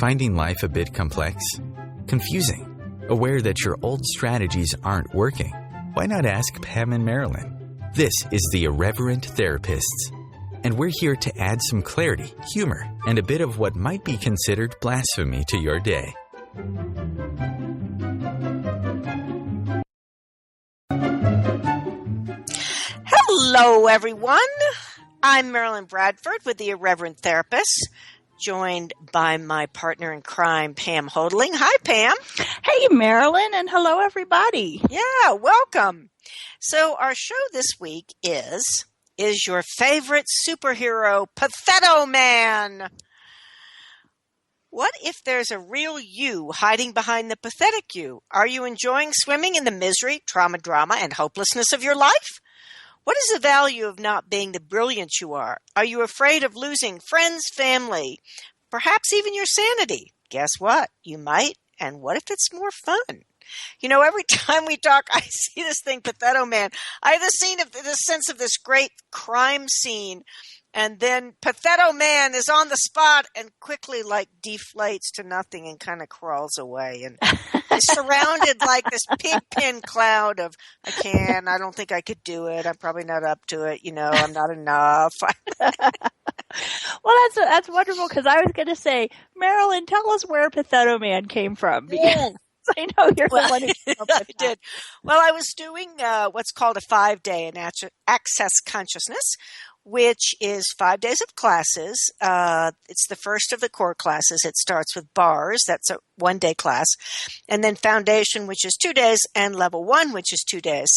Finding life a bit complex? Confusing? Aware that your old strategies aren't working? Why not ask Pam and Marilyn? This is the Irreverent Therapists, and we're here to add some clarity, humor, and a bit of what might be considered blasphemy to your day. Hello, everyone. I'm Marilyn Bradford with the Irreverent Therapists, joined by my partner in crime, Pam Hodling. Hi, Pam. Hey, Marilyn, and hello, everybody. Yeah, welcome. So our show this week is your favorite superhero, Patheto-man? What if there's a real you hiding behind the pathetic you? Are you enjoying swimming in the misery, trauma, drama, and hopelessness of your life? What is the value of not being the brilliance you are? Are you afraid of losing friends, family, perhaps even your sanity? Guess what? You might. And what if it's more fun? You know, every time we talk, I see this thing, Patheto-man. I have the sense of this great crime scene. And then Patheto-man is on the spot and quickly deflates to nothing and kind of crawls away. And he's surrounded like this pigpen cloud of, I don't think I could do it. I'm probably not up to it. I'm not enough. Well, that's wonderful, because I was going to say, Marilyn, tell us where Patheto-man came from. Because I know you're the one who came up with that. I did. Well, I was doing what's called a 5-day in Access Consciousness, which is 5 days of classes. It's the first of the core classes. It starts with bars. That's a 1-day class. And then foundation, which is 2 days, and level 1, which is 2 days.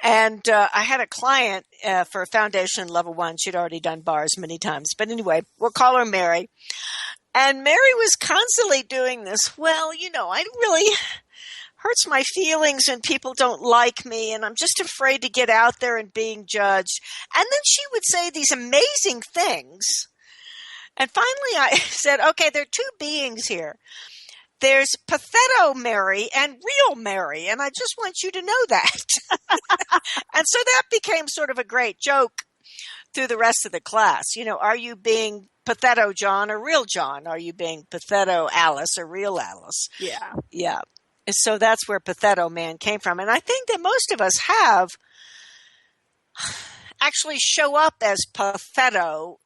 And I had a client for foundation level 1. She'd already done bars many times. But anyway, we'll call her Mary. And Mary was constantly doing this. Well, I really hurts my feelings and people don't like me and I'm just afraid to get out there and being judged. And then she would say these amazing things. And finally I said, okay, there are two beings here. There's Patheto Mary and real Mary, and I just want you to know that. And so that became sort of a great joke through the rest of the class. Are you being Patheto John or real John? Are you being Patheto Alice or real Alice? Yeah. Yeah. So that's where Patheto-man came from. And I think that most of us have actually show up as Patheto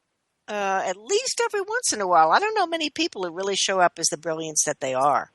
at least every once in a while. I don't know many people who really show up as the brilliance that they are.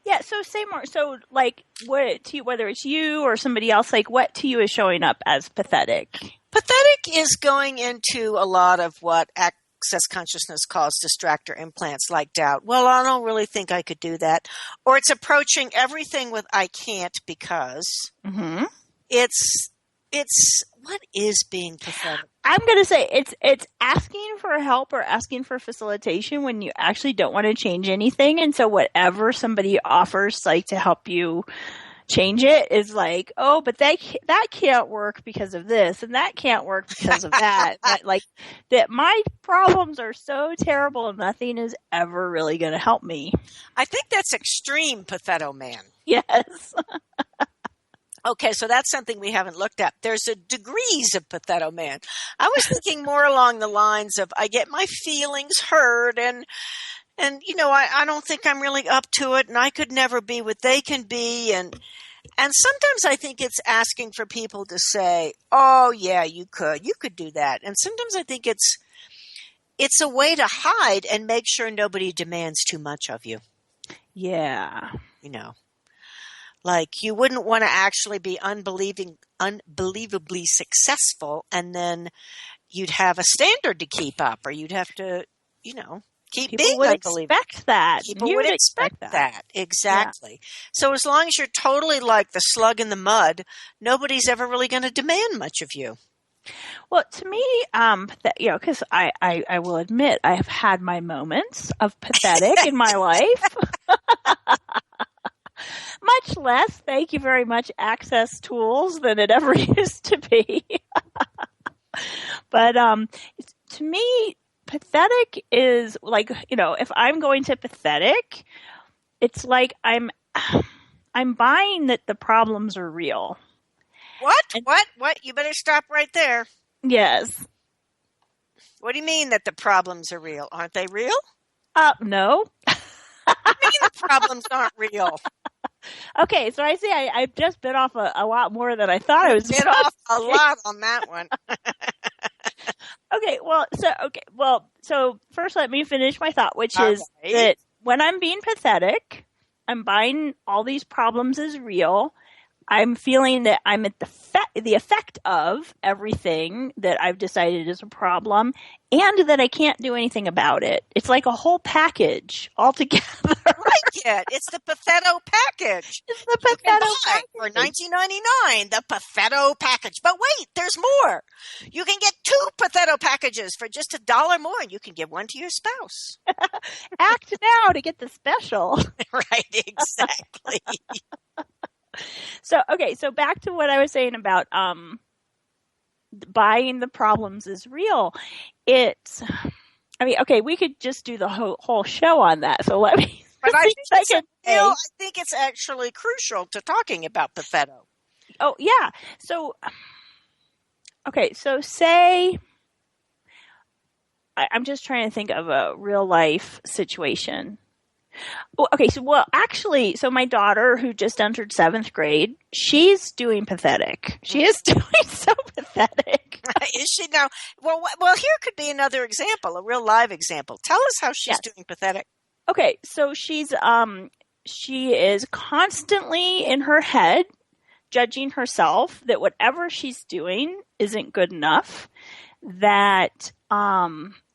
Yeah, so say more. So, what to you, whether it's you or somebody else, what to you is showing up as pathetic? Pathetic is going into a lot of what Access Consciousness calls distractor implants, like doubt. Well, I don't really think I could do that. Or it's approaching everything with I can't because. Mm-hmm. It's what is being pathetic? I'm going to say it's asking for help or asking for facilitation when you actually don't want to change anything. And so whatever somebody offers to help you change it is oh, but that can't work because of this and that can't work because of that. That my problems are so terrible and nothing is ever really going to help me. I think that's extreme Patheto-man. Yes. Okay, so that's something we haven't looked at. There's degrees of Patheto-man. I was thinking more along the lines of I get my feelings hurt and I don't think I'm really up to it and I could never be what they can be. And sometimes I think it's asking for people to say, oh yeah, you could do that. And sometimes I think it's a way to hide and make sure nobody demands too much of you. Yeah. You wouldn't want to actually be unbelievably successful and then you'd have a standard to keep up or you'd have to, keep people being would unbelievable. Expect that. People would expect that. Exactly. Yeah. So as long as you're totally like the slug in the mud, nobody's ever really going to demand much of you. Well, to me, because I will admit I have had my moments of pathetic in my life. Much less, thank you very much, access tools than it ever used to be. But to me, pathetic is if I'm going to pathetic, it's I'm buying that the problems are real. What? You better stop right there. Yes. What do you mean that the problems are real? Aren't they real? No. problems aren't real. Okay, so I see I just bit off a lot more than I thought I was Bit off a lot on that one. Okay, so first let me finish my thought, which is that when I'm being pathetic, I'm buying all these problems as real. I'm feeling that I'm at the effect of everything that I've decided is a problem, and that I can't do anything about it. It's like a whole package altogether. Right, kid. It's the Patheto package. It's the Patheto package. For $19.99, the Patheto package. But wait, there's more. You can get 2 Patheto packages for just $1 more, and you can give one to your spouse. Act now to get the special. Right, exactly. So back to what I was saying about buying the problems is real. We could just do the whole show on that. So let me. But I think it's actually crucial to talking about Patheto. Oh yeah. So say I'm just trying to think of a real life situation. So my daughter, who just entered 7th grade, she's doing pathetic. She is doing so pathetic. Is she now? Well, here could be another example, a real live example. Tell us how she's doing pathetic. Okay, so she is constantly in her head judging herself that whatever she's doing isn't good enough, that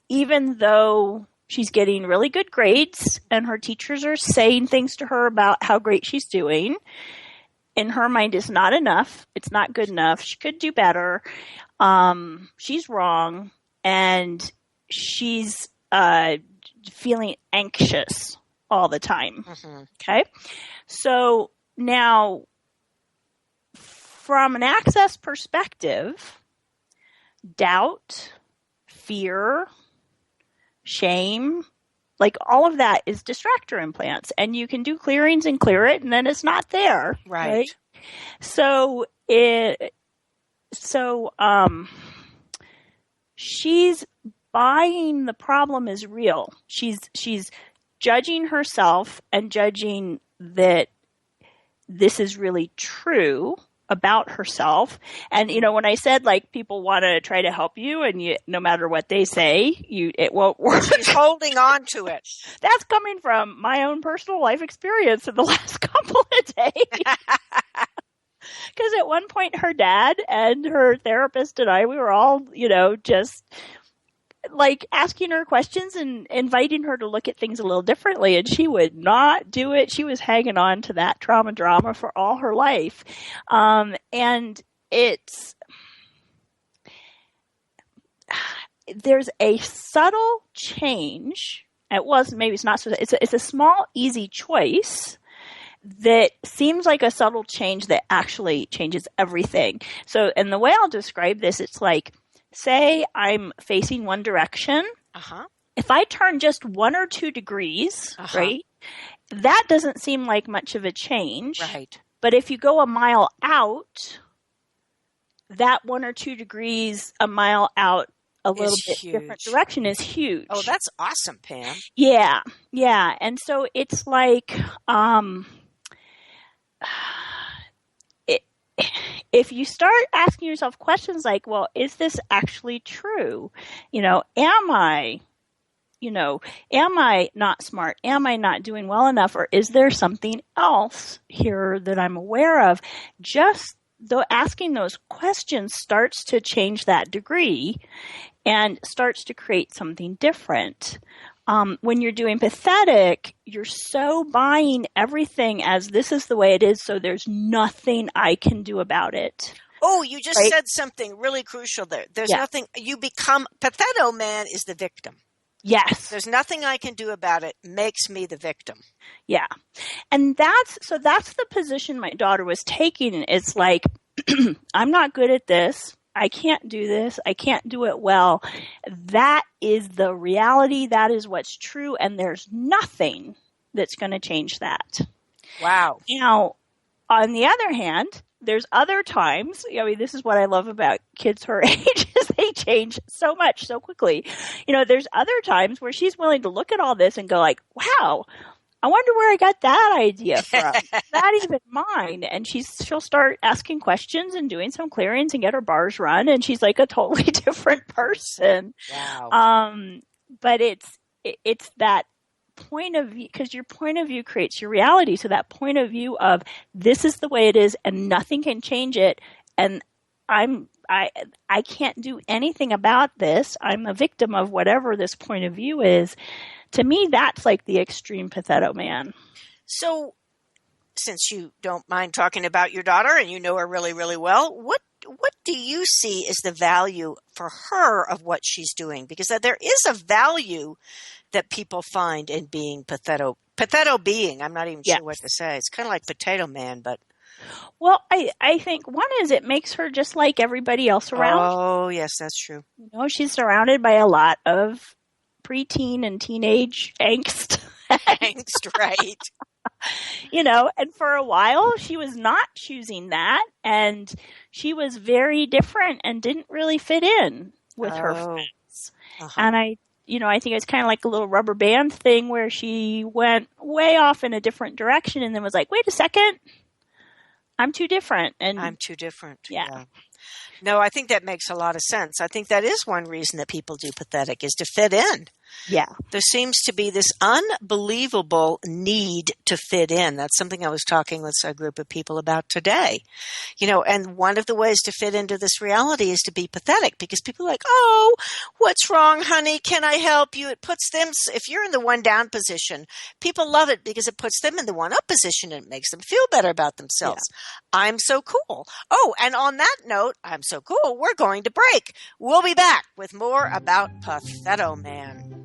even though she's getting really good grades and her teachers are saying things to her about how great she's doing, in her mind it's not enough. It's not good enough. She could do better. She's wrong. And she's feeling anxious all the time. Mm-hmm. Okay? So now, from an access perspective, doubt, fear, shame, like all of that is distractor implants, and you can do clearings and clear it, and then it's not there. Right? So she's buying the problem is real. She's judging herself and judging that this is really true about herself. And, when I said, like, people want to try to help you and no matter what they say, it won't work. She's holding on to it. That's coming from my own personal life experience in the last couple of days. Because at one point her dad and her therapist and I, we were all, just like asking her questions and inviting her to look at things a little differently, and she would not do it. She was hanging on to that trauma drama for all her life. And there's a subtle change. It's not so, it's a small, easy choice that seems like a subtle change that actually changes everything. So, and the way I'll describe this, it's like, say I'm facing one direction. Uh-huh. If I turn just 1 or 2 degrees, right, that doesn't seem like much of a change. Right. But if you go a mile out, that 1 or 2 degrees a mile out a little bit different direction is huge. Oh, that's awesome, Pam. Yeah. Yeah. And so it's like, if you start asking yourself questions like, well, is this actually true? Am I not smart? Am I not doing well enough? Or is there something else here that I'm aware of? Just though asking those questions starts to change that degree and starts to create something different. When you're doing pathetic, you're so buying everything as this is the way it is, so there's nothing I can do about it. Oh, you just said something really crucial there. There's nothing, Patheto-man is the victim. Yes. There's nothing I can do about it, makes me the victim. Yeah. And that's the position my daughter was taking. It's like, I'm not good at this. I can't do this. I can't do it well. That is the reality. That is what's true. And there's nothing that's going to change that. Wow. Now, on the other hand, there's other times, this is what I love about kids her age, is they change so much so quickly. There's other times where she's willing to look at all this and go like, wow, I wonder where I got that idea from. Not even mine. And she'll start asking questions and doing some clearings and get her bars run. And she's like a totally different person. Wow. But it's that point of view, because your point of view creates your reality. So that point of view of this is the way it is and nothing can change it. And I can't do anything about this. I'm a victim of whatever this point of view is. To me, that's like the extreme Patheto-man. So, since you don't mind talking about your daughter and you know her really, really well, what do you see as the value for her of what she's doing? Because there is a value that people find in being Patheto being. I'm not even sure what to say. It's kind of like Patheto-man, but. Well, I think one is it makes her just like everybody else around. Oh, yes, that's true. You know, she's surrounded by a lot of preteen and teenage angst. Angst, right. You know, and for a while she was not choosing that, and she was very different and didn't really fit in with her friends. Uh-huh. And I think it's kind of like a little rubber band thing where she went way off in a different direction and then was like, wait a second, I'm too different. And I'm too different. Yeah. No, I think that makes a lot of sense. I think that is one reason that people do pathetic is to fit in. Yeah. There seems to be this unbelievable need to fit in. That's something I was talking with a group of people about today. You know, and one of the ways to fit into this reality is to be pathetic because people are like, oh, what's wrong, honey? Can I help you? It puts them, if you're in the one down position, people love it because it puts them in the one up position and it makes them feel better about themselves. Yeah. I'm so cool. Oh, and on that note, I'm so cool. We're going to break. We'll be back with more about Patheto-man.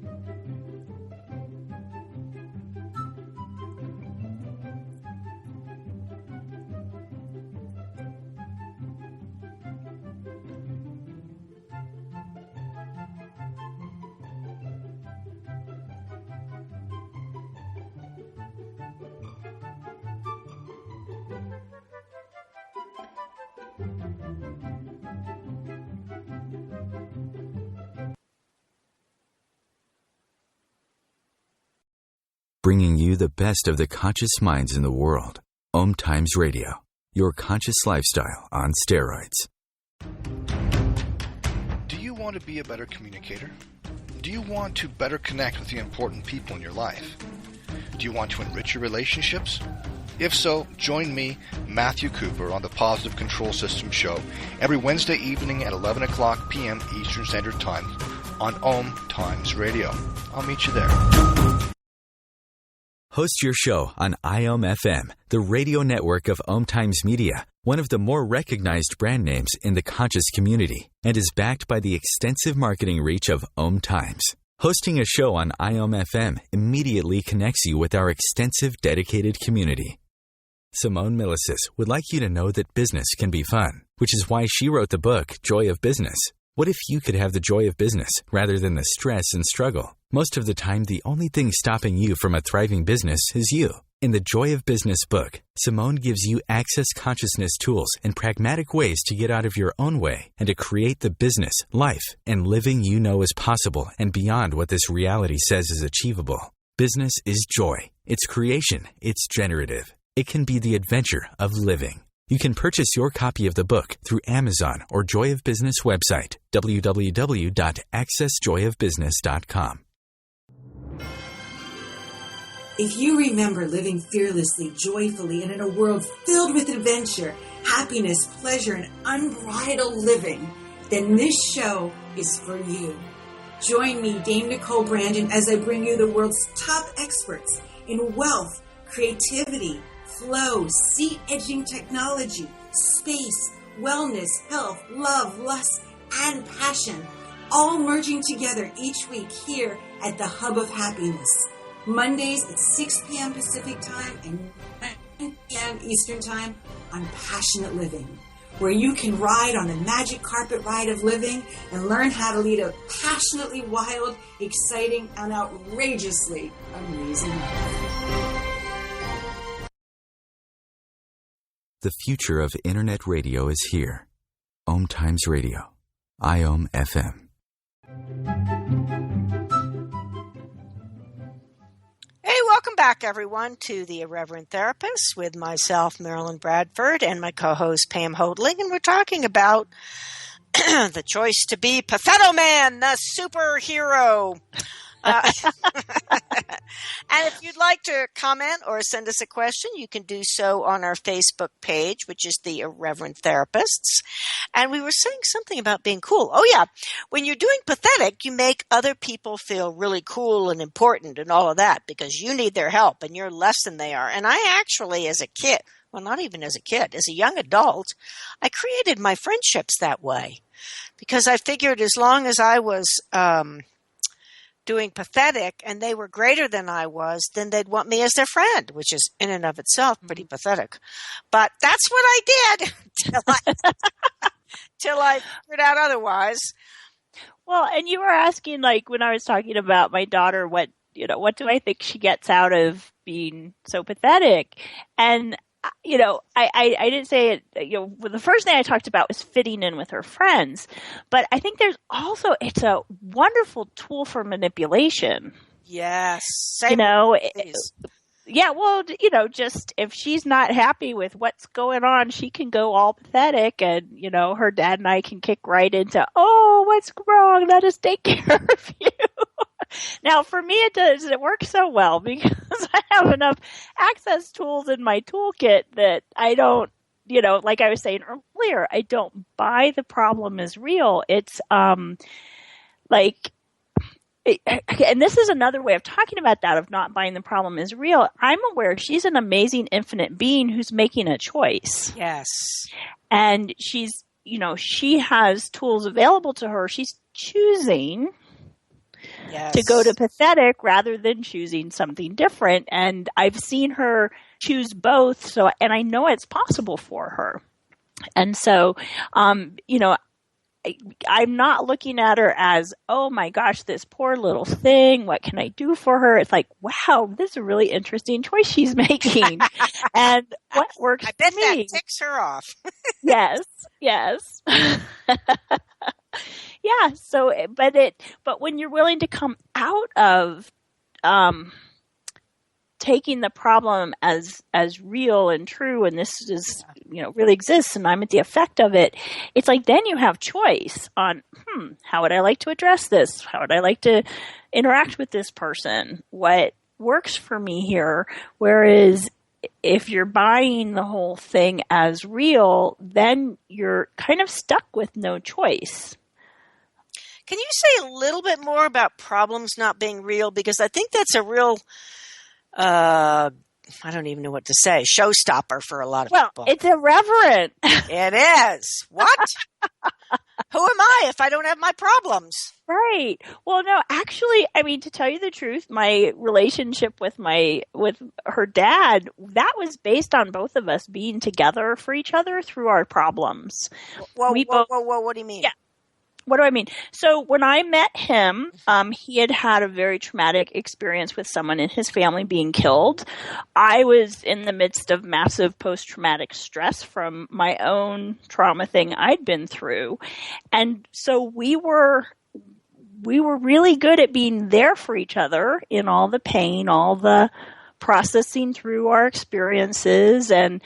Bringing you the best of the conscious minds in the world. OMTimes Radio, your conscious lifestyle on steroids. Do you want to be a better communicator? Do you want to better connect with the important people in your life? Do you want to enrich your relationships? If so, join me, Matthew Cooper, on the Positive Control System Show every Wednesday evening at 11 o'clock p.m. Eastern Standard Time on OMTimes Radio. I'll meet you there. Host your show on IOM-FM, the radio network of OMTimes Media, one of the more recognized brand names in the conscious community, and is backed by the extensive marketing reach of OMTimes. Hosting a show on IOM-FM immediately connects you with our extensive dedicated community. Simone Milicis would like you to know that business can be fun, which is why she wrote the book, Joy of Business. What if you could have the joy of business rather than the stress and struggle? Most of the time, the only thing stopping you from a thriving business is you. In the Joy of Business book, Simone gives you access consciousness tools and pragmatic ways to get out of your own way and to create the business, life, and living you know is possible and beyond what this reality says is achievable. Business is joy. It's creation. It's generative. It can be the adventure of living. You can purchase your copy of the book through Amazon or Joy of Business website, www.accessjoyofbusiness.com. If you remember living fearlessly, joyfully, and in a world filled with adventure, happiness, pleasure, and unbridled living, then this show is for you. Join me, Dame Nicole Brandon, as I bring you the world's top experts in wealth, creativity, flow, seat-edging technology, space, wellness, health, love, lust, and passion, all merging together each week here at the Hub of Happiness. Mondays at 6 p.m. Pacific Time and 9 p.m. Eastern Time on Passionate Living, where you can ride on the magic carpet ride of living and learn how to lead a passionately wild, exciting, and outrageously amazing life. The future of Internet radio is here. OMTimes Radio. IOM-FM. Hey, welcome back, everyone, to the Irreverent Therapists with myself, Marilyn Bradford, and my co-host, Pam Hodling, and we're talking about the choice to be Patheto-man, the superhero. And if you'd like to comment or send us a question, you can do so on our Facebook page, which is the Irreverent Therapists. And we were saying something about being cool. Oh, yeah. When you're doing pathetic, you make other people feel really cool and important and all of that because you need their help and you're less than they are. And I actually, as a kid, well, not even as a kid, as a young adult, I created my friendships that way because I figured as long as I was doing pathetic and they were greater than I was, then they'd want me as their friend, which is in and of itself pretty pathetic. But that's what I did till I figured out otherwise. Well, and you were asking, like, when I was talking about my daughter, what do I think she gets out of being so pathetic? And I didn't say it, the first thing I talked about was fitting in with her friends, but I think it's a wonderful tool for manipulation. Yes. Yeah, well, just if she's not happy with what's going on, she can go all pathetic and, her dad and I can kick right into, oh, what's wrong? Let us take care of you. Now, for me, it works so well because I have enough access tools in my toolkit that I don't, like I was saying earlier, I don't buy the problem as real. It's and this is another way of talking about that, of not buying the problem as real. I'm aware she's an amazing, infinite being who's making a choice. Yes. And she's, she has tools available to her. She's choosing to go to pathetic rather than choosing something different. And I've seen her choose both. And I know it's possible for her. And so, I'm not looking at her as, oh my gosh, this poor little thing. What can I do for her? It's like, wow, this is a really interesting choice she's making. And what works I bet for me. That ticks her off. Yes. Yeah. So, but when you're willing to come out of, taking the problem as real and true, and this is, really exists, and I'm at the effect of it, it's like then you have choice on, how would I like to address this? How would I like to interact with this person? What works for me here? Whereas if you're buying the whole thing as real, then you're kind of stuck with no choice. Can you say a little bit more about problems not being real? Because I think that's a real, I don't even know what to say, showstopper for a lot of people. Well, it's irreverent. It is. What? Who am I if I don't have my problems? Right. Well, no, actually, to tell you the truth, my relationship with her dad, that was based on both of us being together for each other through our problems. Whoa, what do you mean? Yeah. What do I mean? So when I met him, he had a very traumatic experience with someone in his family being killed. I was in the midst of massive post-traumatic stress from my own trauma thing I'd been through. And so we were really good at being there for each other in all the pain, all the processing through our experiences, and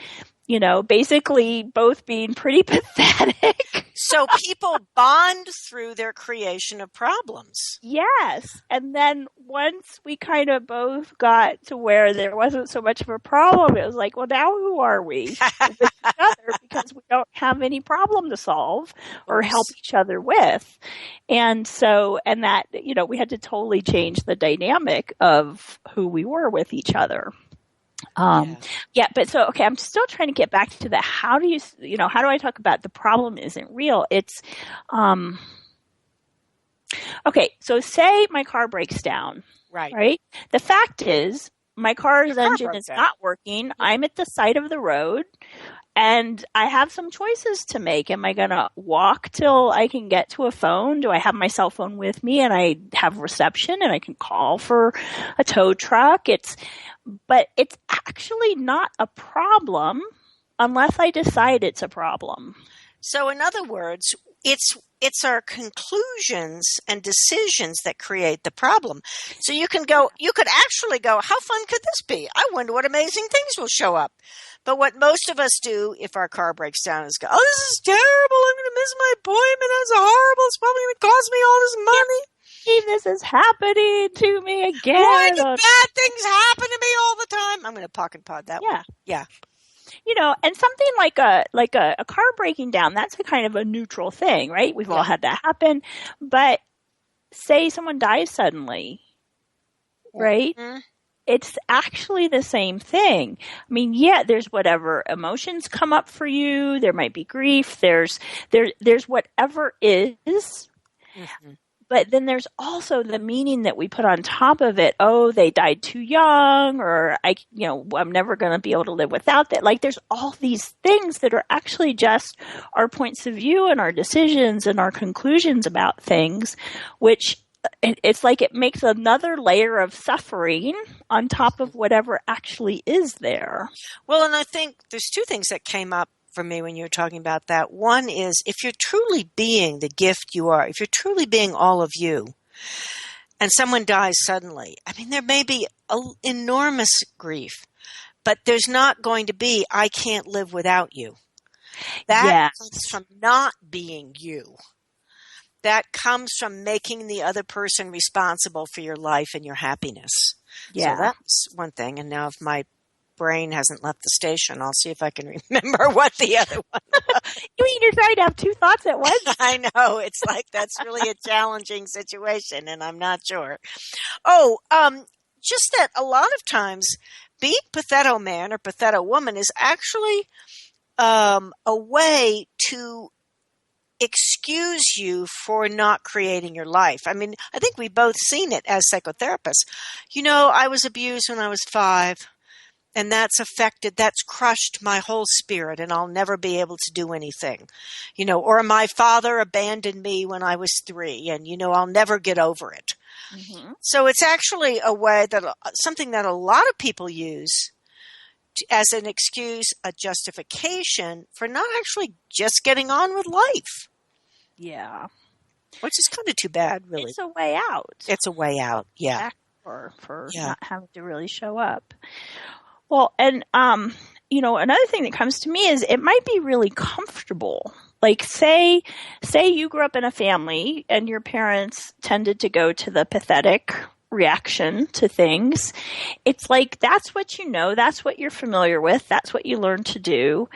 basically both being pretty pathetic. So people bond through their creation of problems. Yes. And then once we kind of both got to where there wasn't so much of a problem, it was like, well, now who are we with each other? Because we don't have any problem to solve or help each other with. And so, and that, we had to totally change the dynamic of who we were with each other. But so, okay, I'm still trying to get back to the, how do I talk about the problem isn't real? It's, okay, so say my car breaks down, right? The fact is my car's engine is not working. I'm at the side of the road and I have some choices to make. Am I going to walk till I can get to a phone? Do I have my cell phone with me and I have reception and I can call for a tow truck? But it's actually not a problem unless I decide it's a problem. So in other words, it's it's our conclusions and decisions that create the problem. So you could actually go, how fun could this be? I wonder what amazing things will show up. But what most of us do if our car breaks down is go, oh, this is terrible. I'm going to miss my appointment. That's horrible. It's probably going to cost me all this money. This is happening to me again. Why do bad things happen to me all the time? I'm going to pocket pod that one. Yeah. And something like a car breaking down, that's a kind of a neutral thing, right? We've all had that happen. But say someone dies suddenly, right? Mm-hmm. It's actually the same thing. I mean, there's whatever emotions come up for you. There might be grief. There's whatever is. Mm-hmm. But then there's also the meaning that we put on top of it. Oh, they died too young, or I'm never going to be able to live without that. Like, there's all these things that are actually just our points of view and our decisions and our conclusions about things, which it's like it makes another layer of suffering on top of whatever actually is there. Well, and I think there's two things that came up for me when you were talking about that. One is, if you're truly being the gift you are, if you're truly being all of you, and someone dies suddenly, I mean, there may be enormous grief, but there's not going to be, I can't live without you. That comes from not being you. That comes from making the other person responsible for your life and your happiness. Yeah. So that's one thing. And now if my brain hasn't left the station, I'll see if I can remember what the other one was. You mean you're trying to have two thoughts at once? I know. It's like that's really a challenging situation, and I'm not sure. Oh, just that a lot of times being Patheto-man or Patheto-woman is actually a way to excuse you for not creating your life. I mean, I think we've both seen it as psychotherapists. I was abused when I was 5. And that's crushed my whole spirit, and I'll never be able to do anything. Or my father abandoned me when I was 3, and, I'll never get over it. Mm-hmm. So it's actually a way something that a lot of people use as an excuse, a justification for not actually just getting on with life. Yeah. Which is kind of too bad, really. It's a way out. It's a way out, yeah. For not having to really show up. Well, and, another thing that comes to me is it might be really comfortable. Like, say you grew up in a family and your parents tended to go to the pathetic reaction to things. It's like, that's what that's what you're familiar with, that's what you learn to do.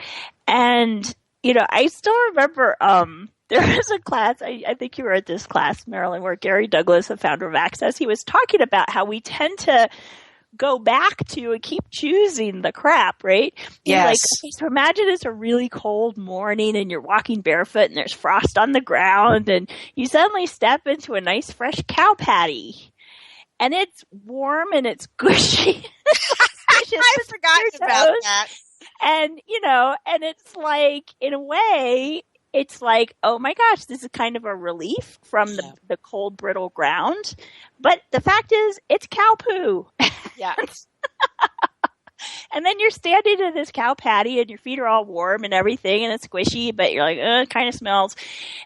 And, I still remember, there was a class, I think you were at this class, Marilyn, where Gary Douglas, the founder of Access, he was talking about how we tend to go back to and keep choosing the crap, right? Yes. Like, okay, so imagine it's a really cold morning and you're walking barefoot and there's frost on the ground and you suddenly step into a nice fresh cow patty and it's warm and it's gushy. I forgot about that. And, and it's like, in a way, it's like, oh my gosh, this is kind of a relief from the cold, brittle ground. But the fact is, it's cow poo. Yeah. And then you're standing in this cow patty and your feet are all warm and everything and it's squishy, but you're like, it kind of smells.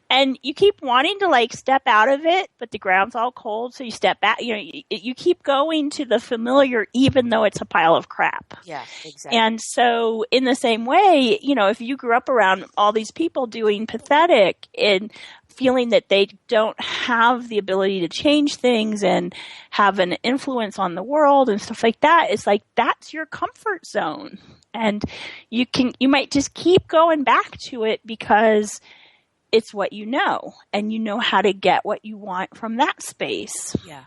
And you keep wanting to step out of it, but the ground's all cold. So you step back, you keep going to the familiar, even though it's a pile of crap. Yeah, exactly. And so in the same way, if you grew up around all these people doing pathetic and feeling that they don't have the ability to change things and have an influence on the world and stuff like that, it's like that's your comfort zone. And you might just keep going back to it because it's what you know and you know how to get what you want from that space. Yeah.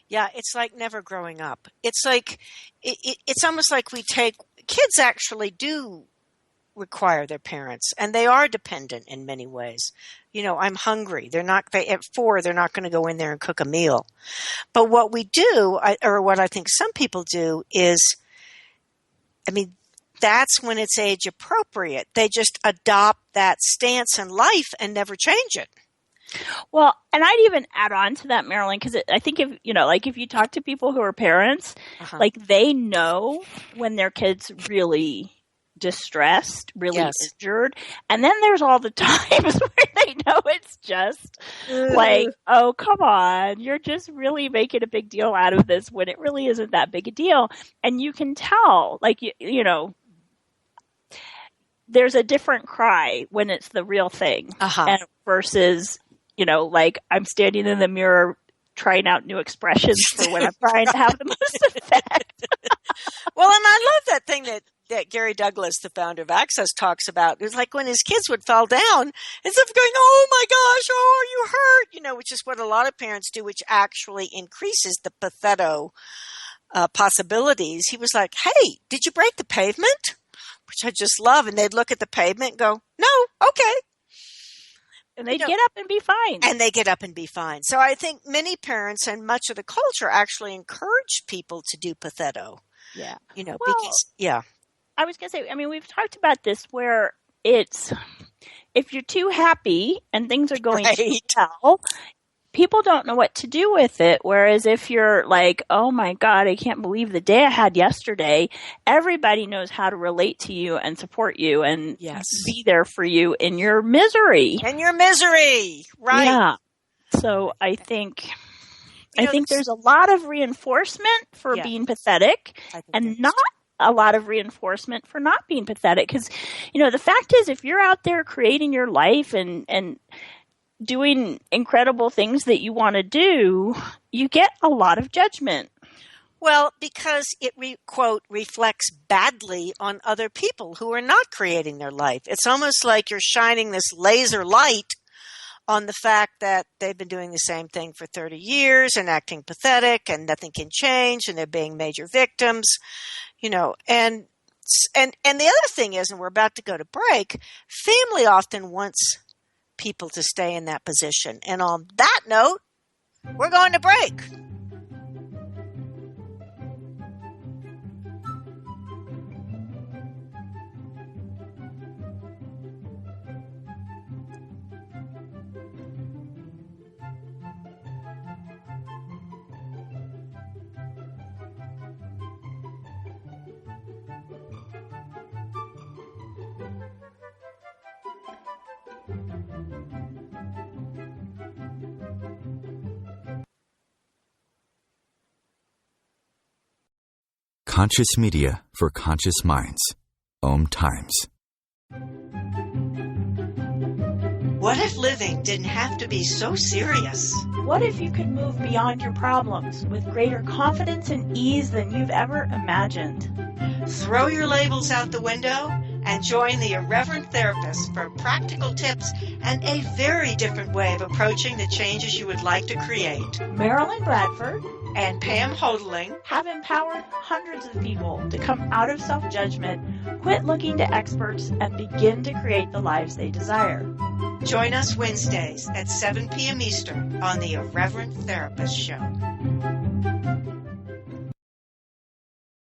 Yeah, it's like never growing up. It's like it's almost like kids actually do require their parents, and they are dependent in many ways. I'm hungry. At 4, they're not going to go in there and cook a meal. But what we do, or what I think some people do is, that's when it's age appropriate. They just adopt that stance in life and never change it. Well, and I'd even add on to that, Marilyn, because I think if you talk to people who are parents, they know when their kids really distressed, really Yes. injured. And then there's all the times where they know it's just like, oh, come on, you're just really making a big deal out of this when it really isn't that big a deal. And you can tell, like, you know, there's a different cry when it's the real thing and versus, you know, like I'm standing in the mirror trying out new expressions for when I'm trying to have the most effect. Well, and I love that thing that Gary Douglas, the founder of Access, talks about. It was like when his kids would fall down, instead of going, oh my gosh, oh, you hurt, you know, which is what a lot of parents do, which actually increases the Patheto possibilities. He was like, hey, did you break the pavement? Which I just love. And they'd look at the pavement and go, no, okay. And they get up and be fine. And they get up and be fine. So I think many parents and much of the culture actually encourage people to do Patheto. Yeah. You know, well, because, yeah. I was going to say, I mean, we've talked about this where it's, if you're too happy and things are going too well, people don't know what to do with it. Whereas if you're like, oh my God, I can't believe the day I had yesterday, everybody knows how to relate to you and support you and be there for you in your misery. In your misery, right. Yeah. So I think there's a lot of reinforcement for being pathetic and not a lot of reinforcement for not being pathetic. Because, you know, the fact is, if you're out there creating your life and doing incredible things that you want to do, you get a lot of judgment. Well, because it, quote, reflects badly on other people who are not creating their life. It's almost like you're shining this laser light on the fact that they've been doing the same thing for 30 years and acting pathetic and nothing can change and they're being major victims, you know. And the other thing is, and we're about to go to break, family often wants people to stay in that position. And on that note, we're going to break. Conscious media for conscious minds. OMTimes. What if living didn't have to be so serious? What if you could move beyond your problems with greater confidence and ease than you've ever imagined? Throw your labels out the window and join the Irreverent Therapists for practical tips and a very different way of approaching the changes you would like to create. Marilyn Bradford and Pam Hodling have empowered hundreds of people to come out of self-judgment, quit looking to experts, and begin to create the lives they desire. Join us Wednesdays at 7 p.m. Eastern on the Irreverent Therapist Show.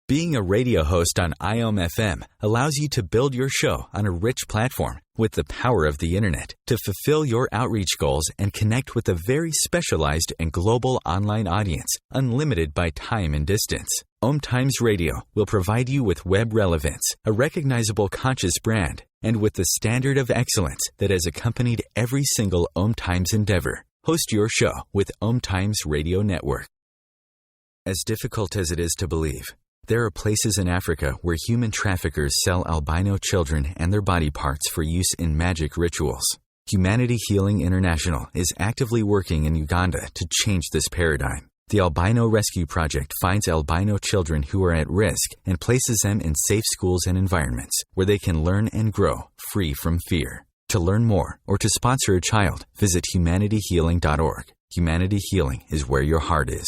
Being a radio host on IOM-FM allows you to build your show on a rich platform with the power of the internet to fulfill your outreach goals and connect with a very specialized and global online audience, unlimited by time and distance. OMTimes Radio will provide you with web relevance, a recognizable conscious brand, and with the standard of excellence that has accompanied every single OMTimes endeavor. Host your show with OMTimes Radio Network. As difficult as it is to believe, there are places in Africa where human traffickers sell albino children and their body parts for use in magic rituals. Humanity Healing International is actively working in Uganda to change this paradigm. The Albino Rescue Project finds albino children who are at risk and places them in safe schools and environments where they can learn and grow free from fear. To learn more or to sponsor a child, visit humanityhealing.org. Humanity Healing is where your heart is.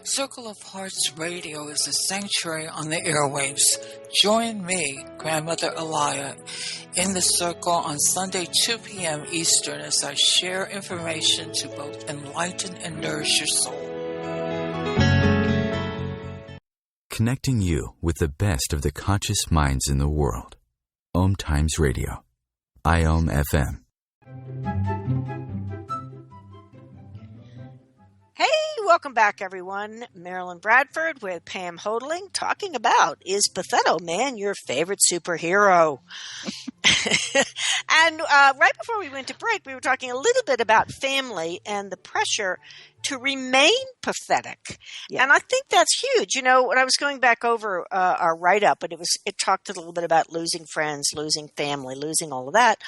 Circle of Hearts Radio is a sanctuary on the airwaves. Join me, Grandmother Elia, in the circle on Sunday, 2 p.m. Eastern as I share information to both enlighten and nourish your soul. Connecting you with the best of the conscious minds in the world. OMTimes Radio. IOM-FM. Hey, welcome back, everyone. Marilyn Bradford with Pam Hodling talking about, is Patheto-man your favorite superhero? And right before we went to break, we were talking a little bit about family and the pressure to remain pathetic. Yeah. And I think that's huge. You know, when I was going back over our write-up, and it talked a little bit about losing friends, losing family, losing all of that.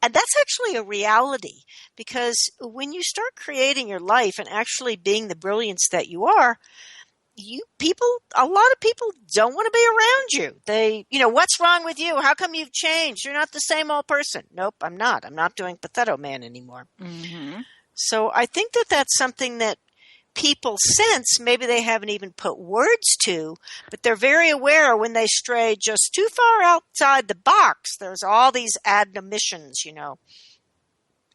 And that's actually a reality, because when you start creating your life and actually being the brilliance that you are, a lot of people don't want to be around you. They, what's wrong with you? How come you've changed? You're not the same old person. Nope, I'm not. I'm not doing Patheto-man anymore. Mm-hmm. So I think that that's something that people sense, maybe they haven't even put words to, but they're very aware when they stray just too far outside the box. There's all these admonitions,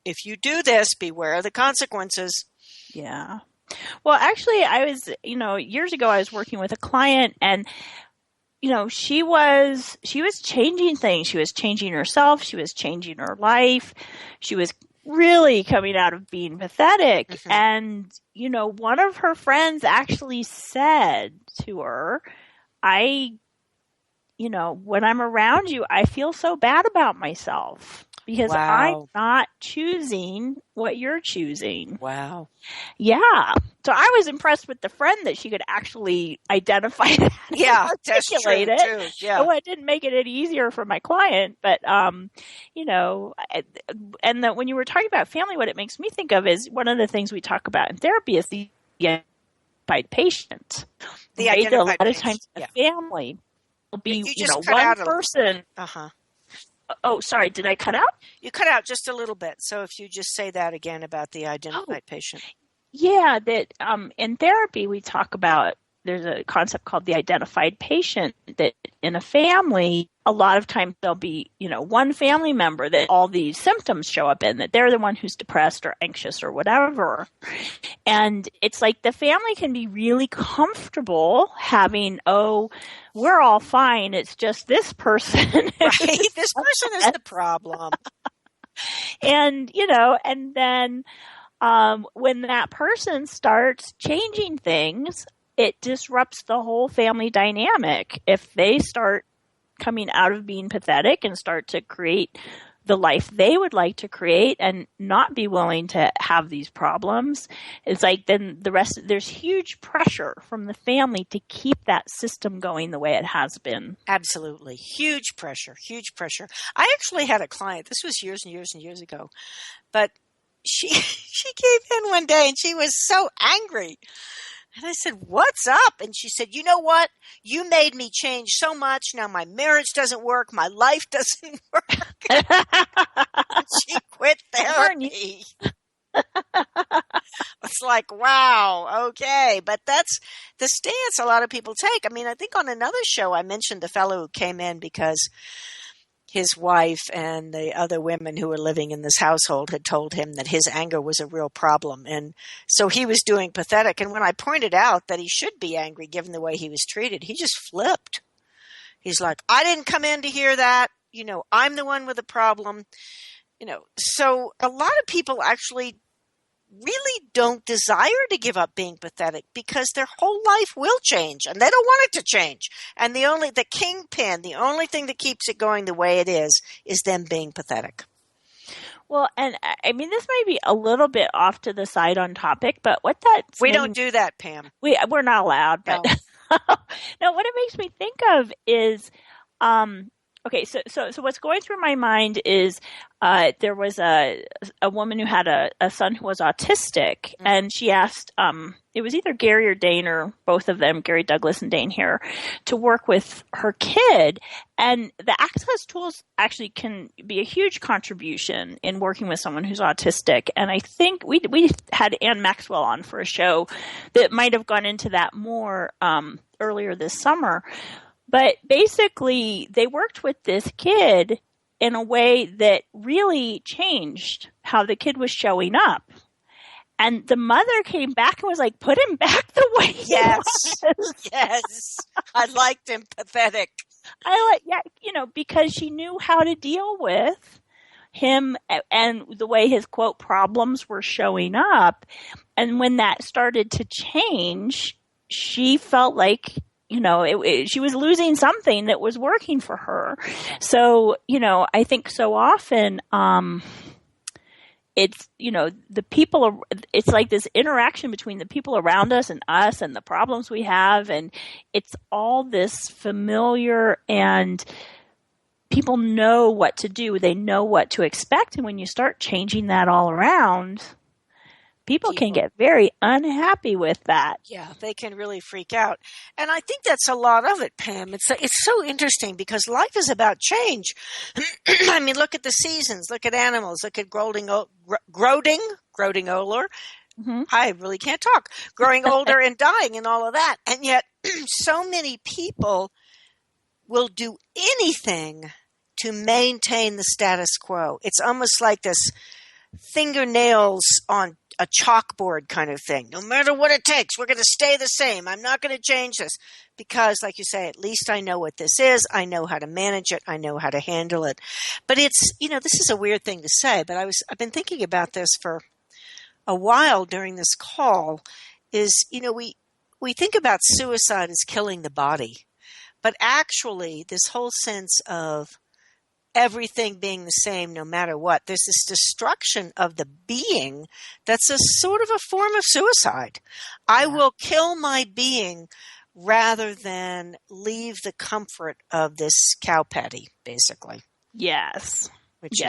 If you do this, beware of the consequences. Yeah. Well, actually, I was, years ago, I was working with a client, and, she was changing things. She was changing herself. She was changing her life. She was really coming out of being pathetic. Mm-hmm. And, one of her friends actually said to her, when I'm around you, I feel so bad about myself because I'm not choosing what you're choosing. Wow. Yeah. So I was impressed with the friend that she could actually identify that. Yeah, articulate it. Too. Yeah. Well, it didn't make it any easier for my client, but, and that when you were talking about family, what it makes me think of is one of the things we talk about in therapy is the identified patient. The identified a lot patient. of times the family will be, one person. Uh-huh. Oh, sorry. Did I cut out? You cut out just a little bit. So if you just say that again about the identified patient. Yeah, that in therapy we talk about, there's a concept called the identified patient, that in a family, a lot of times there'll be, one family member that all these symptoms show up in, that they're the one who's depressed or anxious or whatever. And it's like the family can be really comfortable having, we're all fine. It's just this person. Right. This person is the problem. And, and then when that person starts changing things, it disrupts the whole family dynamic. If they start coming out of being pathetic and start to create the life they would like to create and not be willing to have these problems, it's like then there's huge pressure from the family to keep that system going the way it has been. Absolutely. Huge pressure. I actually had a client, this was years and years and years ago, but she came in one day and she was so angry. And I said, what's up? And she said, you know what? You made me change so much. Now my marriage doesn't work. My life doesn't work. She quit therapy. It's like, wow, okay. But that's the stance a lot of people take. I mean, I think on another show I mentioned the fellow who came in because his wife and the other women who were living in this household had told him that his anger was a real problem. And so he was doing pathetic. And when I pointed out that he should be angry given the way he was treated, he just flipped. He's like, I didn't come in to hear that. I'm the one with the problem. So a lot of people actually really don't desire to give up being pathetic because their whole life will change and they don't want it to change. And the kingpin, the only thing that keeps it going the way it is them being pathetic. Well, and I mean, this might be a little bit off to the side on topic, but we don't do that, Pam. We're not allowed, but no. No, what it makes me think of is, okay, so what's going through my mind is there was a woman who had a son who was autistic, and she asked, it was either Gary or Dane, or both of them, Gary Douglas and Dane here, to work with her kid. And the Access tools actually can be a huge contribution in working with someone who's autistic. And I think we had Ann Maxwell on for a show that might have gone into that more earlier this summer. But basically, they worked with this kid in a way that really changed how the kid was showing up. And the mother came back and was like, put him back the way he was. Yes. I liked him pathetic. Because she knew how to deal with him and the way his quote problems were showing up. And when that started to change, she felt like, she was losing something that was working for her. So, I think so often, it's, the people, it's like this interaction between the people around us and the problems we have. And it's all this familiar, and people know what to do. They know what to expect. And when you start changing that all around, people can get very unhappy with that. Yeah, they can really freak out. And I think that's a lot of it, Pam. It's so interesting because life is about change. I mean, look at the seasons, look at animals, look at growing older. Mm-hmm. I really can't talk. Growing older and dying and all of that. And yet so many people will do anything to maintain the status quo. It's almost like this fingernails on a chalkboard kind of thing. No matter what it takes, we're going to stay the same. I'm not going to change this because, like you say, at least I know what this is. I know how to manage it. I know how to handle it. But it's, this is a weird thing to say, but I've been thinking about this for a while during this call is, we think about suicide as killing the body, but actually this whole sense of everything being the same no matter what. There's this destruction of the being that's a sort of a form of suicide. I will kill my being rather than leave the comfort of this cow patty, basically. Yes. Which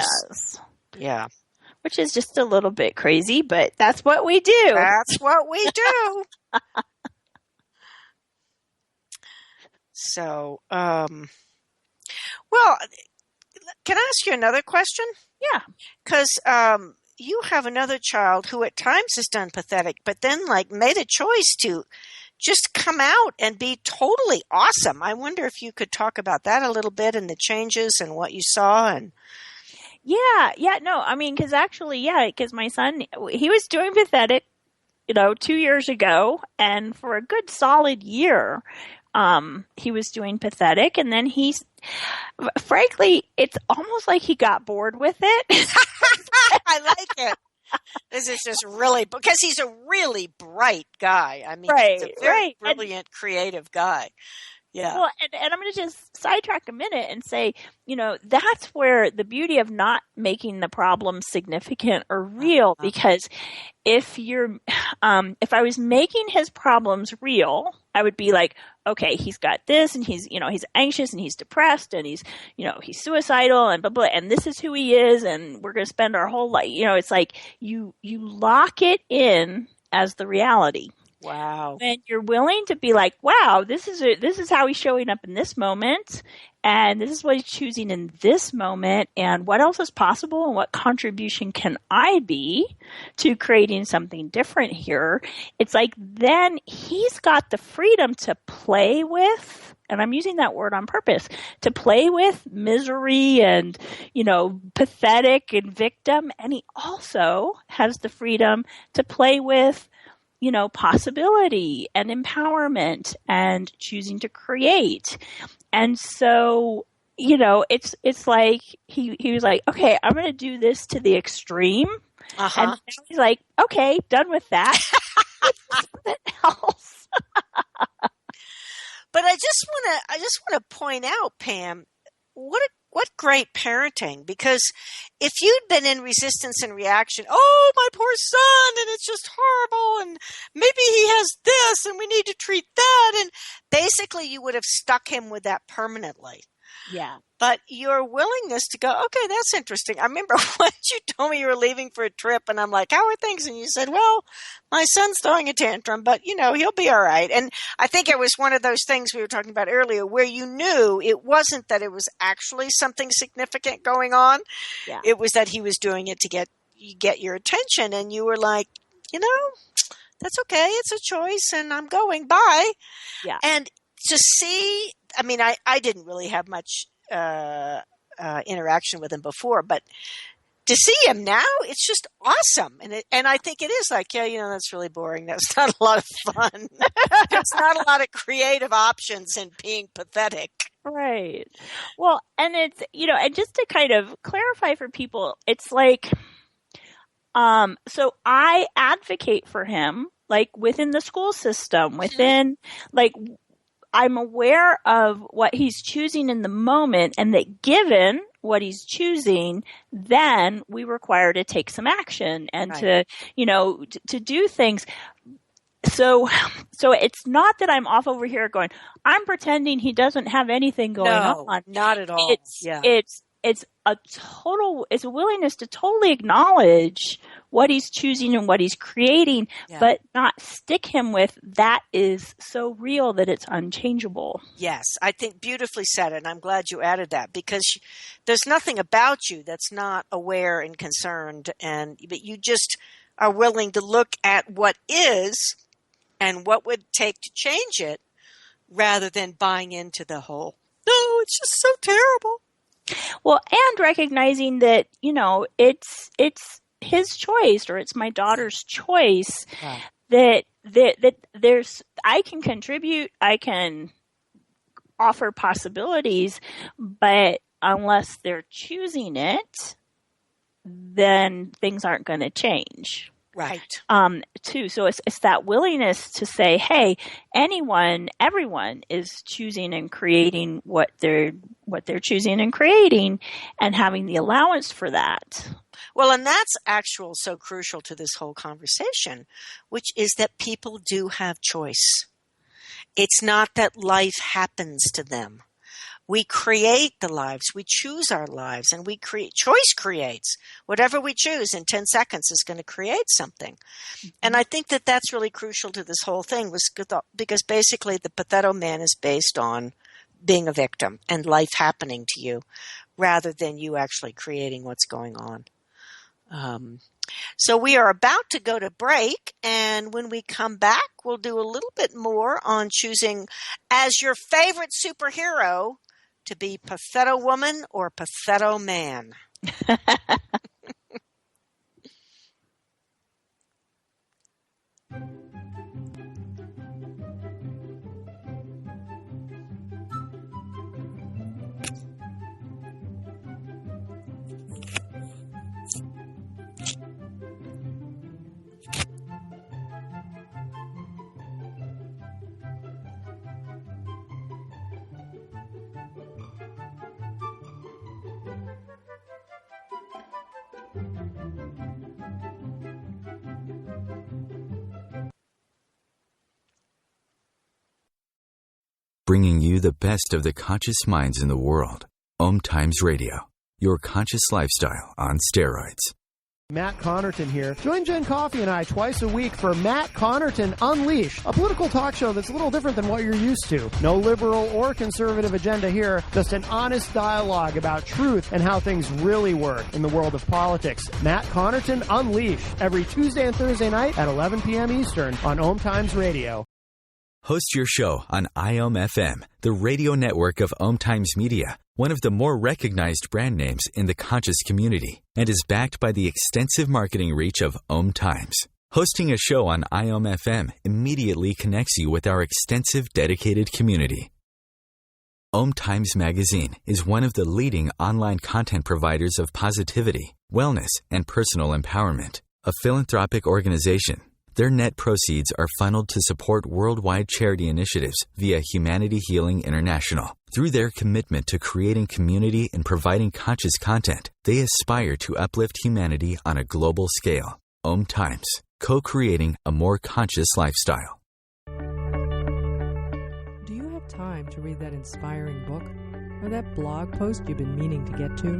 is just a little bit crazy, but that's what we do. That's what we do. So, well, can I ask you another question? Yeah. Because you have another child who at times has done pathetic, but then made a choice to just come out and be totally awesome. I wonder if you could talk about that a little bit and the changes and what you saw. And because my son, he was doing pathetic, 2 years ago, and for a good solid year, he was doing pathetic, and then frankly, it's almost like he got bored with it. I like it. This is just really, because he's a really bright guy. I mean, he's a very brilliant, creative guy. Yeah. Well, and I'm going to just sidetrack a minute and say, that's where the beauty of not making the problem significant or real, because if I was making his problems real, I would be like, okay, he's got this, and he's anxious, and he's depressed, and he's suicidal, and blah, blah, and this is who he is, and we're going to spend our whole life, it's like you lock it in as the reality. Wow. And you're willing to be like, wow, this is how he's showing up in this moment, and this is what he's choosing in this moment, and what else is possible, and what contribution can I be to creating something different here? It's like then he's got the freedom to play with, and I'm using that word on purpose, to play with misery and, pathetic and victim, and he also has the freedom to play with possibility and empowerment and choosing to create. And so, it's like he was like, okay, I'm going to do this to the extreme. Uh-huh. And he's like, okay, done with that. Something else. But I just want to point out, Pam, what great parenting, because if you'd been in resistance and reaction, oh, my poor son, and it's just horrible, and maybe he has this, and we need to treat that, and basically you would have stuck him with that permanently. Yeah. But your willingness to go, okay, that's interesting. I remember when you told me you were leaving for a trip, and I'm like, how are things? And you said, well, my son's throwing a tantrum, but, he'll be all right. And I think it was one of those things we were talking about earlier where you knew it wasn't that it was actually something significant going on. Yeah. It was that he was doing it to get your attention. And you were like, that's okay. It's a choice, and I'm going. Bye. Yeah. And to see, I mean, I didn't really have much interaction with him before, but to see him now, it's just awesome. And I think it is like, that's really boring. That's not a lot of fun. There's not a lot of creative options in being pathetic. Right. Well, and it's, and just to kind of clarify for people, it's like, so I advocate for him, like within the school system, within, like, I'm aware of what he's choosing in the moment, and that given what he's choosing, then we require to take some action and to do things. So it's not that I'm off over here going, I'm pretending he doesn't have anything going on. Not at all. It's a willingness to totally acknowledge what he's choosing and what he's creating, but not stick him with that is so real that it's unchangeable. Yes, I think beautifully said, and I'm glad you added that, because there's nothing about you that's not aware and concerned, but you just are willing to look at what is and what would take to change it, rather than buying into the whole, no, it's just so terrible. Well, and recognizing that, it's his choice, or it's my daughter's choice, that there's, I can contribute, I can offer possibilities, but unless they're choosing it, then things aren't going to change. Right. So it's that willingness to say, hey, everyone is choosing and creating what they're choosing and creating, and having the allowance for that. Well, and that's so crucial to this whole conversation, which is that people do have choice. It's not that life happens to them. We create the lives. We choose our lives, and choice creates. Whatever we choose in 10 seconds is going to create something. And I think that that's really crucial to this whole thing, because basically the Patheto-man is based on being a victim and life happening to you, rather than you actually creating what's going on. So we are about to go to break, and when we come back, we'll do a little bit more on choosing as your favorite superhero to be Patheto-woman or Patheto-man. Bringing you the best of the conscious minds in the world. OMTimes Radio, your conscious lifestyle on steroids. Matt Connerton here. Join Jen Coffey and I twice a week for Matt Connerton Unleashed, a political talk show that's a little different than what you're used to. No liberal or conservative agenda here, just an honest dialogue about truth and how things really work in the world of politics. Matt Connerton Unleashed, every Tuesday and Thursday night at 11 p.m. Eastern on OMTimes Radio. Host your show on IOM-FM, the radio network of OMTimes Media, one of the more recognized brand names in the conscious community, and is backed by the extensive marketing reach of OMTimes. Hosting a show on IOM-FM immediately connects you with our extensive dedicated community. OMTimes Magazine is one of the leading online content providers of positivity, wellness, and personal empowerment, a philanthropic organization. Their net proceeds are funneled to support worldwide charity initiatives via Humanity Healing International. Through their commitment to creating community and providing conscious content, they aspire to uplift humanity on a global scale. OMTimes, co-creating a more conscious lifestyle. Do you have time to read that inspiring book or that blog post you've been meaning to get to?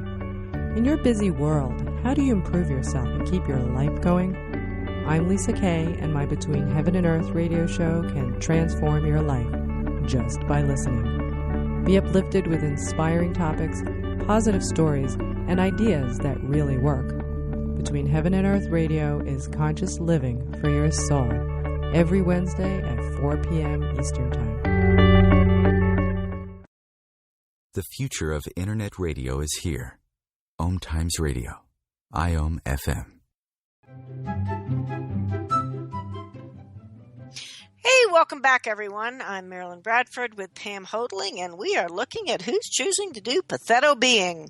In your busy world, how do you improve yourself and keep your life going? I'm Lisa Kay, and my Between Heaven and Earth radio show can transform your life just by listening. Be uplifted with inspiring topics, positive stories, and ideas that really work. Between Heaven and Earth radio is conscious living for your soul, every Wednesday at 4 p.m. Eastern Time. The future of Internet radio is here. OMTimes Radio, IOM-FM. Hey, welcome back, everyone. I'm Marilyn Bradford with Pam Hodling, and we are looking at who's choosing to do Patheto-being.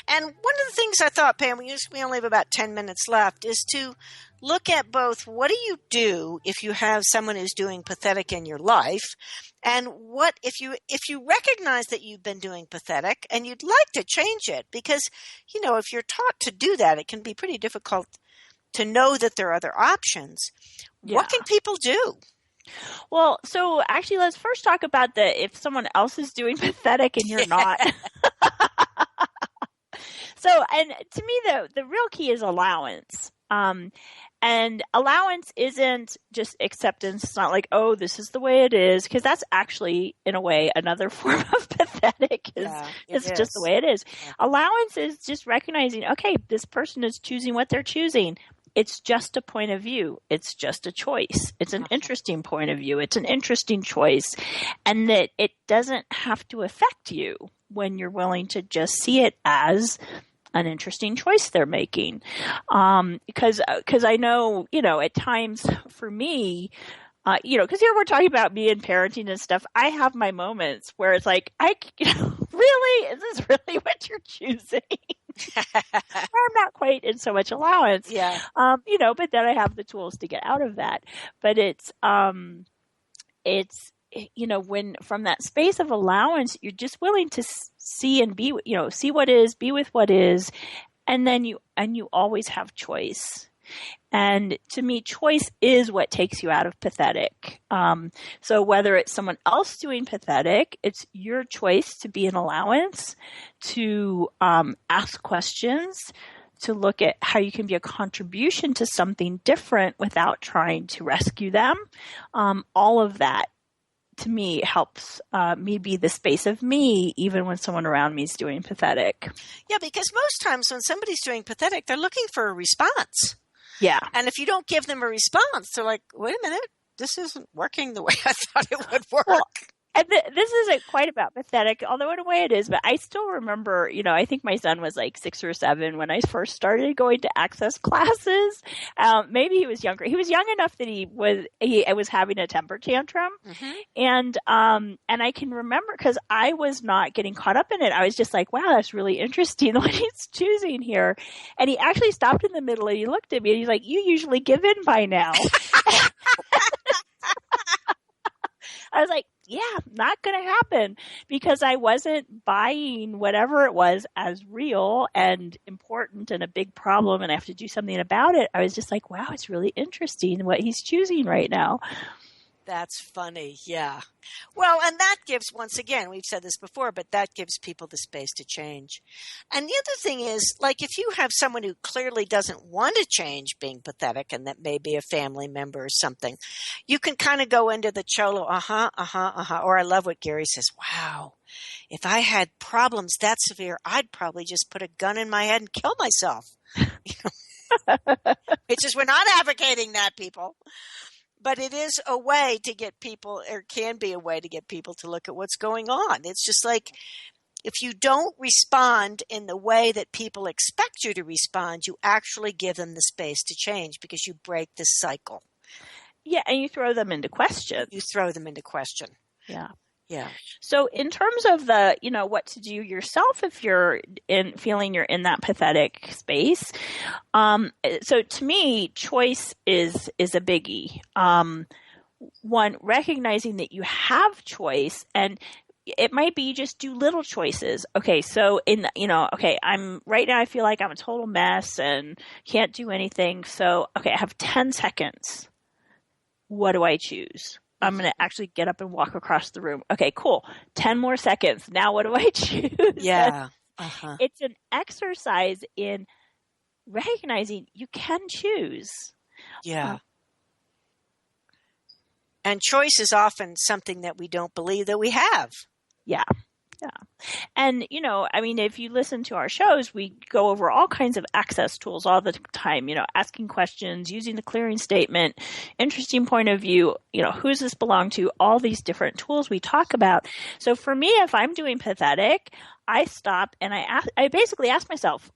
And one of the things I thought, Pam, we only have about 10 minutes left, is to look at both what do you do if you have someone who's doing pathetic in your life, and what if you recognize that you've been doing pathetic and you'd like to change it, because, if you're taught to do that, it can be pretty difficult to know that there are other options. Yeah. What can people do? Well, so actually, let's first talk about if someone else is doing pathetic and you're not. So, and to me, the real key is allowance. And allowance isn't just acceptance. It's not like, oh, this is the way it is, because that's actually, in a way, another form of pathetic. It's just the way it is. Yeah. Allowance is just recognizing, okay, this person is choosing what they're choosing. It's just a point of view. It's just a choice. It's an interesting point of view. It's an interesting choice. And that it doesn't have to affect you when you're willing to just see it as an interesting choice they're making. Because I know, at times for me, because here we're talking about me and parenting and stuff. I have my moments where it's like, really? Is this really what you're choosing? I'm not quite in so much allowance. Yeah. But then I have the tools to get out of that. But it's when from that space of allowance, you're just willing to see and be, see what is, be with what is, and then you always have choice. And to me, choice is what takes you out of pathetic. So whether it's someone else doing pathetic, it's your choice to be an allowance, to ask questions, to look at how you can be a contribution to something different without trying to rescue them. All of that, to me, helps me be the space of me, even when someone around me is doing pathetic. Yeah, because most times when somebody's doing pathetic, they're looking for a response. Yeah. And if you don't give them a response, they're like, wait a minute, this isn't working the way I thought it would work. Well, and this isn't quite about pathetic, although in a way it is. But I still remember, I think my son was like 6 or 7 when I first started going to access classes. Maybe he was younger. He was young enough that he was having a temper tantrum. Mm-hmm. And I can remember, because I was not getting caught up in it. I was just like, wow, that's really interesting what he's choosing here. And he actually stopped in the middle and he looked at me and he's like, you usually give in by now. I was like, yeah, not going to happen, because I wasn't buying whatever it was as real and important and a big problem and I have to do something about it. I was just like, wow, it's really interesting what he's choosing right now. That's funny. Yeah. Well, and that gives, once again, we've said this before, but that gives people the space to change. And the other thing is, like, if you have someone who clearly doesn't want to change being pathetic, and that may be a family member or something, you can kind of go into the cholo, or I love what Gary says, wow, if I had problems that severe, I'd probably just put a gun in my head and kill myself. It's just, we're not advocating that, people. But it is a way to get people, or can be a way to get people to look at what's going on. It's just like, if you don't respond in the way that people expect you to respond, you actually give them the space to change, because you break this cycle. Yeah, and you throw them into question. Yeah. Yeah. So in terms of the, what to do yourself if you're feeling you're in that pathetic space. So to me, choice is a biggie. One, recognizing that you have choice, and it might be you just do little choices. Okay. So right now I feel like I'm a total mess and can't do anything. So, okay, I have 10 seconds. What do I choose? I'm going to actually get up and walk across the room. Okay, cool. 10 more seconds. Now what do I choose? Yeah. It's an exercise in recognizing you can choose. Yeah. And choice is often something that we don't believe that we have. Yeah. Yeah. And, if you listen to our shows, we go over all kinds of access tools all the time, asking questions, using the clearing statement, interesting point of view, who's this belong to, all these different tools we talk about. So for me, if I'm doing pathetic, I stop and I basically ask myself,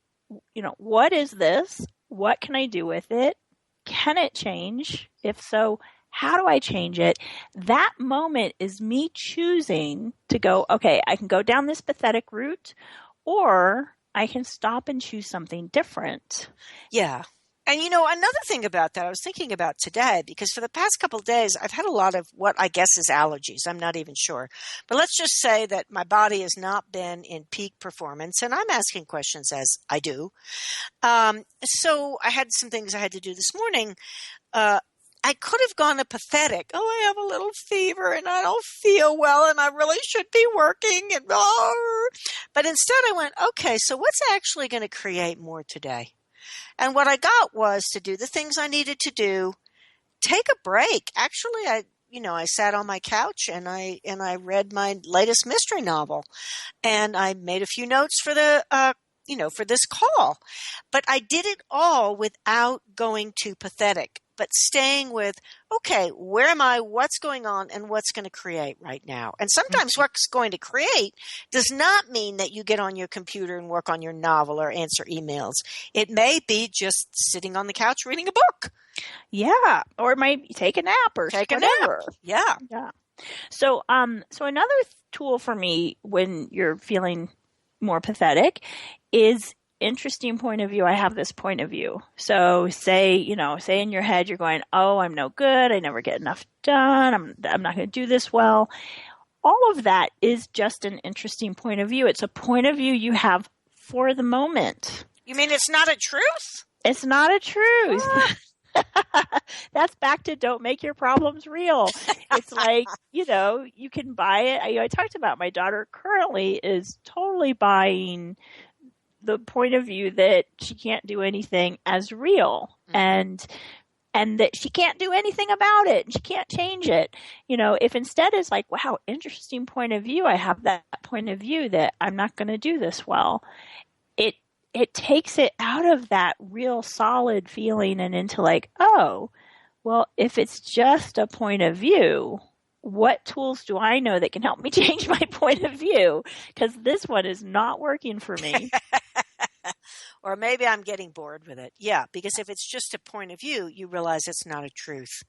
what is this? What can I do with it? Can it change? If so, How do I change it? That moment is me choosing to go, okay, I can go down this pathetic route, or I can stop and choose something different. Yeah. And another thing about that I was thinking about today, because for the past couple of days, I've had a lot of what I guess is allergies. I'm not even sure. But let's just say that my body has not been in peak performance, and I'm asking questions as I do. So I had some things I had to do this morning. I could have gone to pathetic. Oh, I have a little fever and I don't feel well and I really should be working. But instead I went, okay, so what's actually going to create more today? And what I got was to do the things I needed to do, take a break. Actually, I sat on my couch and I read my latest mystery novel, and I made a few notes for for this call. But I did it all without going to pathetic, but staying with, okay, where am I? What's going on? And what's going to create right now? And sometimes what's going to create does not mean that you get on your computer and work on your novel or answer emails. It may be just sitting on the couch reading a book. Yeah. Or maybe take a nap or take whatever. A nap. Yeah. Yeah. So another tool for me when you're feeling more pathetic is interesting point of view. I have this point of view. So say in your head, you're going, oh, I'm no good. I never get enough done. I'm not going to do this well. All of that is just an interesting point of view. It's a point of view you have for the moment. You mean it's not a truth? It's not a truth. That's back to don't make your problems real. It's like, you can buy it. I talked about my daughter currently is totally buying the point of view that she can't do anything as real, and that she can't do anything about it and she can't change it. If instead it's like, wow, interesting point of view. I have that point of view that I'm not going to do this well. It takes it out of that real solid feeling and into like, oh, well, if it's just a point of view, what tools do I know that can help me change my point of view? Because this one is not working for me. Or maybe I'm getting bored with it. Yeah, because if it's just a point of view, you realize it's not a truth.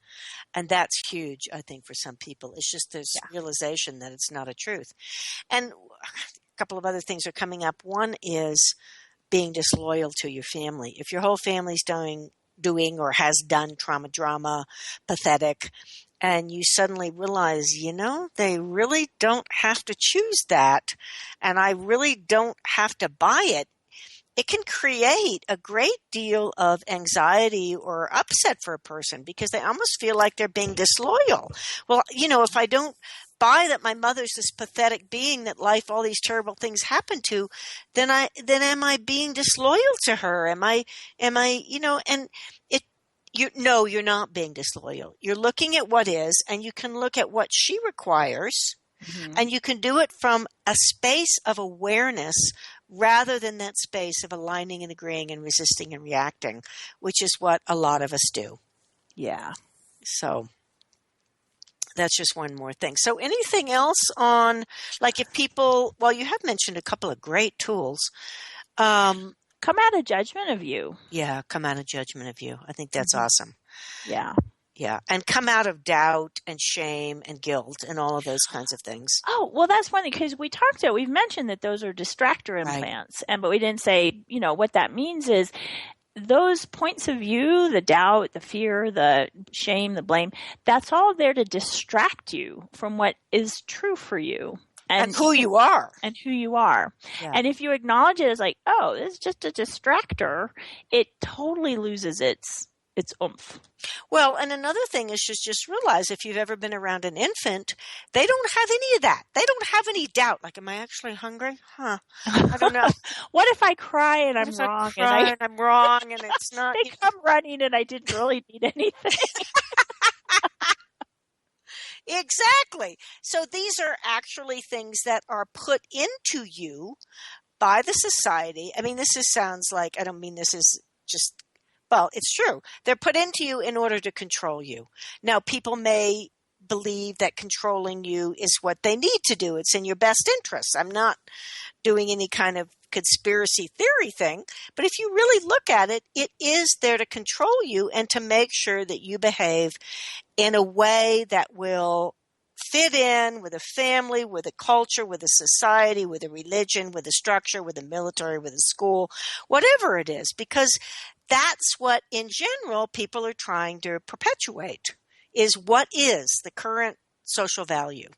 And that's huge, I think, for some people. It's just this realization that it's not a truth. And a couple of other things are coming up. One is being disloyal to your family. If your whole family's doing or has done trauma drama, pathetic, and you suddenly realize, they really don't have to choose that, and I really don't have to buy it, it can create a great deal of anxiety or upset for a person because they almost feel like they're being disloyal. Well, if I don't buy that my mother's this pathetic being that life, all these terrible things happen to, then am I being disloyal to her? No, you're not being disloyal. You're looking at what is, and you can look at what she requires, and you can do it from a space of awareness rather than that space of aligning and agreeing and resisting and reacting, which is what a lot of us do. Yeah. So that's just one more thing. So anything else on, like if people, well, you have mentioned a couple of great tools. Come out of judgment of you. Yeah, come out of judgment of you. I think that's awesome. Yeah. Yeah, and come out of doubt and shame and guilt and all of those kinds of things. Oh, well, that's funny because we've mentioned that those are distractor implants, but we didn't say, what that means is those points of view, the doubt, the fear, the shame, the blame, that's all there to distract you from what is true for you. And who you are. And who you are. Yeah. And if you acknowledge it as like, oh, this is just a distractor, it totally loses its oomph. Well, and another thing is just realize if you've ever been around an infant, they don't have any of that. They don't have any doubt. Like, am I actually hungry? I don't know. What if I cry and I'm wrong? I'm wrong and it's not. They come running and I didn't really need anything. Exactly. So these are actually things that are put into you by the society. I mean, sounds like, I don't mean this is just, well, it's true. They're put into you in order to control you. Now, people may believe that controlling you is what they need to do. It's in your best interest. I'm not doing any kind of conspiracy theory thing, but if you really look at it, it is there to control you and to make sure that you behave in a way that will fit in with a family, with a culture, with a society, with a religion, with a structure, with a military, with a school, whatever it is, because that's what, in general, people are trying to perpetuate, is what is the current social value.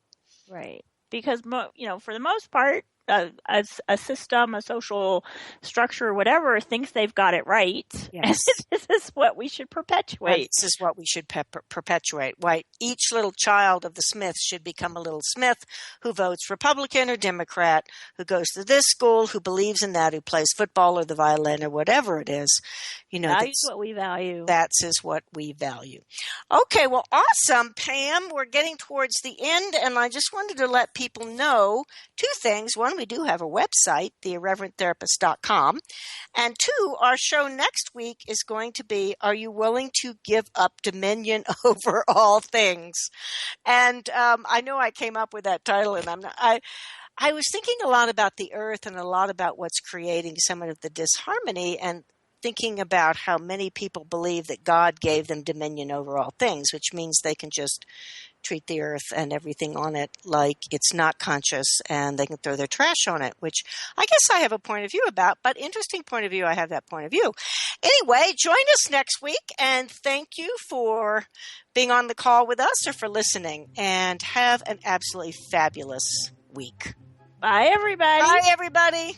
Right. Because, for the most part, a system, a social structure, whatever, thinks they've got it right. Yes. This is what we should perpetuate. This is what we should perpetuate. Why each little child of the Smiths should become a little Smith who votes Republican or Democrat, who goes to this school, who believes in that, who plays football or the violin or whatever it is. Values what we value. That is what we value. Okay, well, awesome, Pam. We're getting towards the end, and I just wanted to let people know two things. One, we do have a website, theirreverenttherapist.com. And two, our show next week is going to be, Are You Willing to Give Up Dominion Over All Things? And I know I came up with that title, and I was thinking a lot about the earth and a lot about what's creating some of the disharmony, and thinking about how many people believe that God gave them dominion over all things, which means they can just treat the earth and everything on it like it's not conscious, and they can throw their trash on it, which I guess I have a point of view about, but interesting point of view. I have that point of view. Anyway, join us next week, and thank you for being on the call with us or for listening, and have an absolutely fabulous week. Bye, everybody. Bye, everybody.